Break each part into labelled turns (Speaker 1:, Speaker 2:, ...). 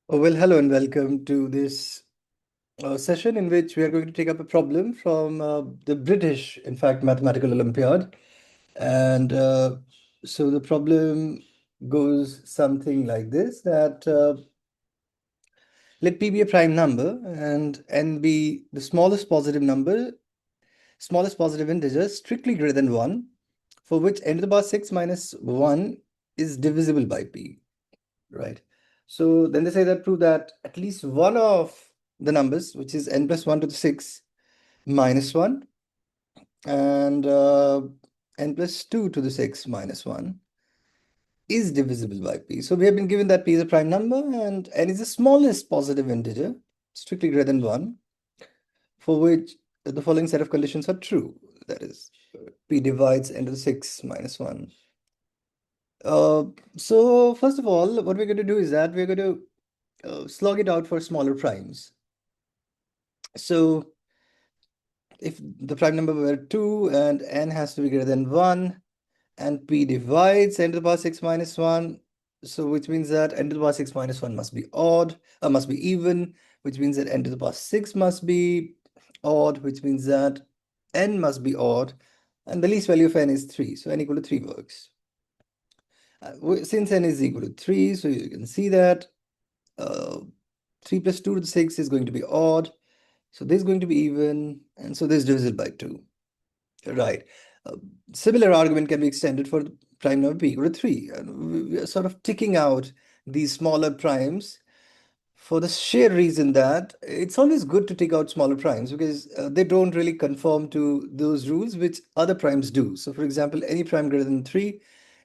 Speaker 1: Oh, well, hello and welcome to this session in which we are going to take up a problem from the British, in fact, Mathematical Olympiad. And so the problem goes something like this, that let P be a prime number and N be the smallest positive number, smallest positive integer strictly greater than 1, for which n to the power 6 minus 1 is divisible by P. Right. So then they say that prove that at least one of the numbers, which is n plus 1 to the 6 minus 1 and n plus 2 to the 6 minus 1 is divisible by p. So we have been given that p is a prime number and n is the smallest positive integer, strictly greater than 1, for which the following set of conditions are true. That is, p divides n to the 6 minus 1. Uh, so first of all, what we're going to do is that we're going to slog it out for smaller primes. So if the prime number were 2 and n has to be greater than 1 and p divides n to the power 6 minus 1, so which means that n to the power 6 minus 1 must be odd, must be even, which means that n to the power 6 must be odd, which means that n must be odd, and the least value of n is 3, so n equal to 3 works. Since n is equal to 3, so you can see that 3 plus 2 to the 6 is going to be odd. So this is going to be even, and so this is divisible by 2. Right. Similar argument can be extended for prime number p equal to 3. And we are sort of ticking out these smaller primes for the sheer reason that it's always good to take out smaller primes because they don't really conform to those rules which other primes do. So for example, any prime greater than 3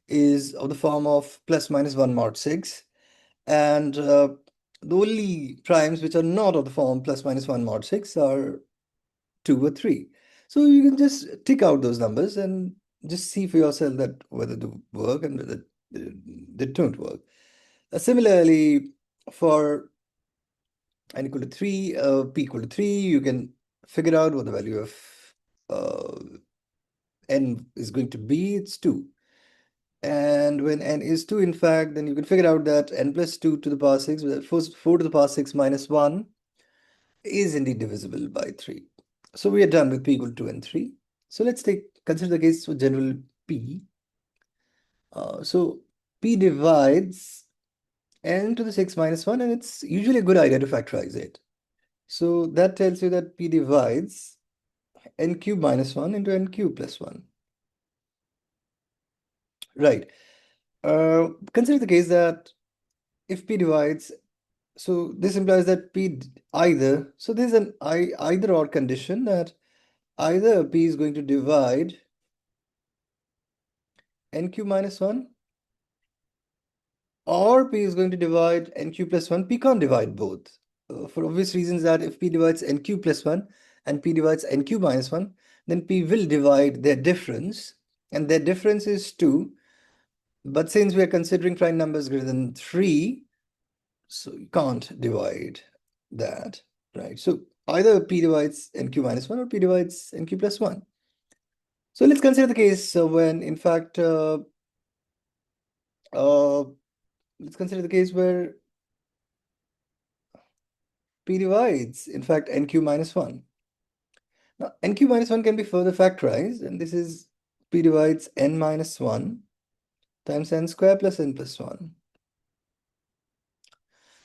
Speaker 1: is of the form of plus minus 1 mod 6. And the only primes which are not of the form plus minus 1 mod 6 are 2 or 3. So you can just tick out those numbers and just see for yourself that whether they work and whether they don't work. Similarly, for n equal to 3, p equal to 3, you can figure out what the value of uh, n is going to be. It's 2. And when n is 2, in fact, then you can figure out that n plus 2 to the power 6, 4 to the power 6 minus 1 is indeed divisible by 3. So we are done with p equal to 2 and 3. So let's consider the case for general p. So p divides n to the 6 minus 1, and it's usually a good idea to factorize it. So that tells you that p divides n cube minus 1 into n cube plus 1. Right. Consider the case that if p divides, so this implies that p either, so there's an either or condition that either p is going to divide n cube minus 1 or p is going to divide n cube plus 1. P can't divide both for obvious reasons that if p divides n cube plus 1 and p divides n cube minus 1, then p will divide their difference, and their difference is 2. But since we are considering prime numbers greater than 3, so you can't divide that, right? So either p divides n cube minus 1 or p divides n cube plus 1. So let's consider the case when, in fact, let's consider the case where p divides, in fact, n cube minus 1. Now, n cube minus 1 can be further factorized, and this is p divides n minus 1 times n square plus n plus 1.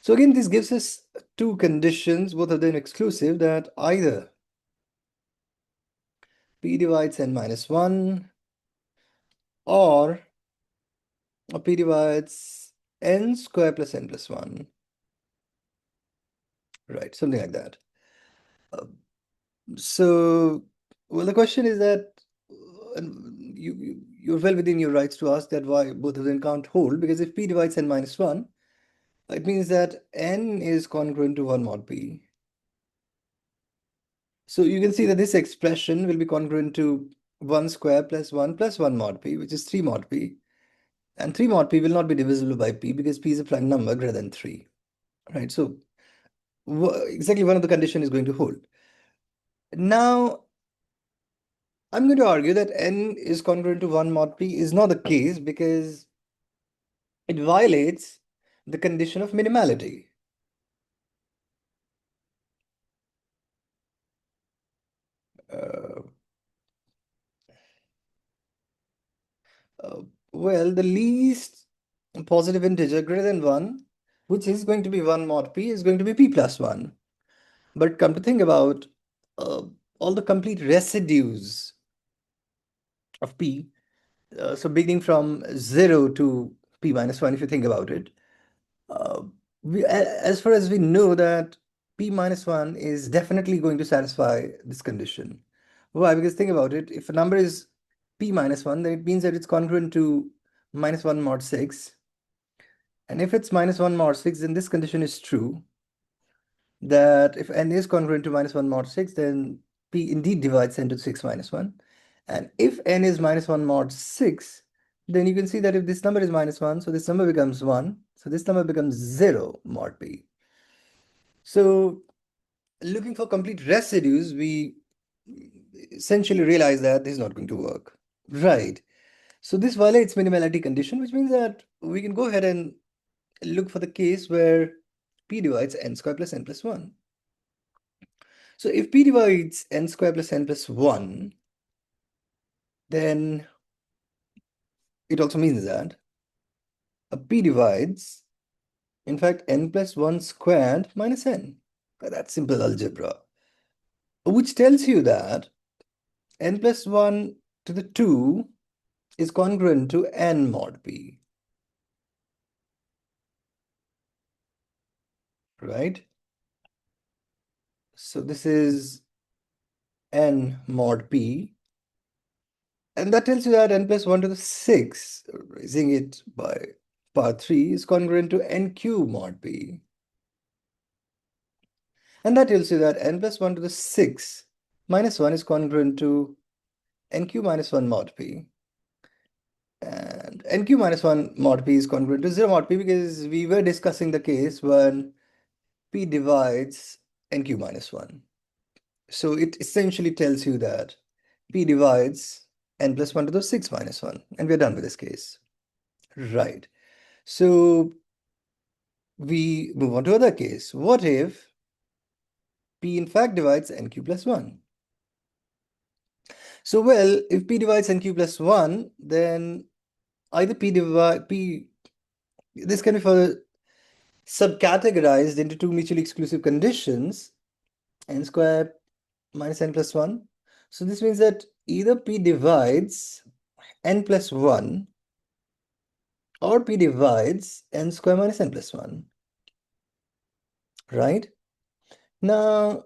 Speaker 1: So again, this gives us two conditions, both of them exclusive, that either p divides n minus 1 or p divides n square plus n plus 1. Right, something like that. Uh, so, well, the question is that you're well within your rights to ask that why both of them can't hold, because if p divides n minus 1, it means that n is congruent to 1 mod p. So you can see that this expression will be congruent to 1 square plus 1 mod p, which is 3 mod p. And 3 mod p will not be divisible by p because p is a prime number greater than 3. Right? So exactly one of the condition is going to hold. Now, I'm going to argue that n is congruent to 1 mod p is not the case because it violates the condition of minimality. Well, the least positive integer greater than 1, which is going to be 1 mod p, is going to be p plus 1. But come to think about uh, all the complete residues of p, so beginning from 0 to p minus 1, if you think about it, uh, as far as we know that p minus 1 is definitely going to satisfy this condition. Why? Because think about it, if a number is p minus 1, then it means that it's congruent to minus 1 mod 6. And if it's minus 1 mod 6, then this condition is true, that if n is congruent to minus 1 mod 6, then p indeed divides n to 6 minus 1. And if n is minus 1 mod 6, then you can see that if this number is minus 1, so this number becomes 1. So this number becomes 0 mod p. So looking for complete residues, we essentially realize that this is not going to work. Right. So this violates minimality condition, which means that we can go ahead and look for the case where p divides n square plus n plus 1. So if p divides n square plus n plus 1, then it also means that p divides, in fact, n plus 1 squared minus n. That's simple algebra, which tells you that n plus 1 to the 2 is congruent to n mod p, right? So this is n mod p, and that tells you that n plus 1 to the 6, raising it by power 3, is congruent to n cube mod p. And that tells you that n plus 1 to the 6 minus 1 is congruent to n cube minus 1 mod p. And n cube minus 1 mod p is congruent to 0 mod p, because we were discussing the case when p divides n cube minus 1. So it essentially tells you that p divides n plus 1 to the 6 minus 1. And we're done with this case. Right. So we move on to other case. What if p in fact divides n cube plus 1? So well, if p divides n cube plus 1, then either this can be further subcategorized into two mutually exclusive conditions, n squared minus n plus 1. So this means that either p divides n plus 1 or p divides n squared minus n plus 1, right? Now,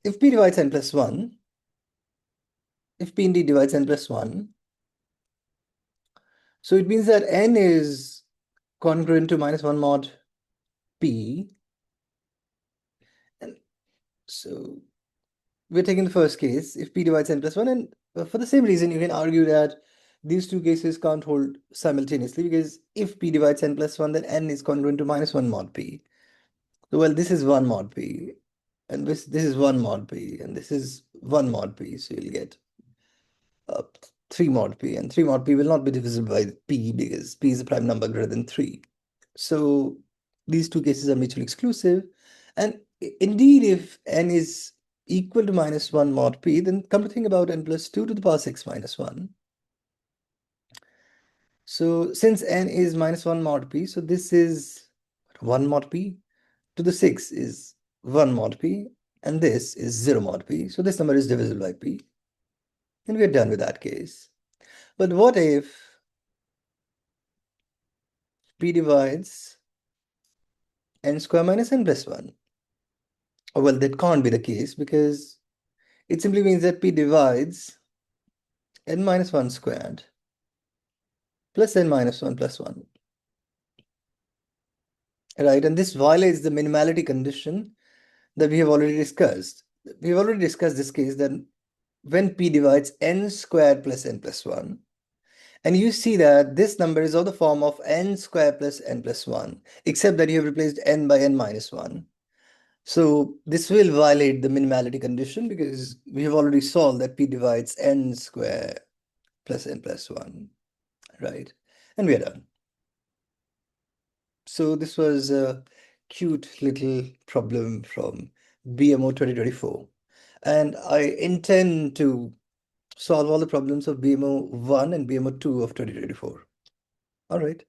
Speaker 1: if p divides n plus 1, if p indeed divides n plus 1, so it means that n is congruent to minus 1 mod p. And so we're taking the first case, if p divides n plus 1, and for the same reason, you can argue that these two cases can't hold simultaneously, because if p divides n plus 1, then n is congruent to minus 1 mod p. So, well, this is 1 mod p, and this is 1 mod p, and this is 1 mod p, so you'll get 3 mod p, and 3 mod p will not be divisible by p, because p is a prime number greater than 3. So these two cases are mutually exclusive, and indeed, if n is equal to minus 1 mod p, then come to think about n plus 2 to the power 6 minus 1. So since n is minus 1 mod p, so this is 1 mod p to the 6 is 1 mod p, and this is 0 mod p. So this number is divisible by p, and we're done with that case. But what if p divides n square minus n plus 1? Well, that can't be the case, because it simply means that p divides n minus 1 squared plus n minus 1 plus 1. Right, and this violates the minimality condition that we have already discussed. We have already discussed this case that when p divides n squared plus n plus 1, and you see that this number is of the form of n squared plus n plus 1, except that you have replaced n by n minus 1. So this will violate the minimality condition, because we have already solved that p divides n squared plus n plus 1, right? And we are done. So this was a cute little problem from BMO 2024. And I intend to solve all the problems of BMO 1 and BMO 2 of 2024. All right.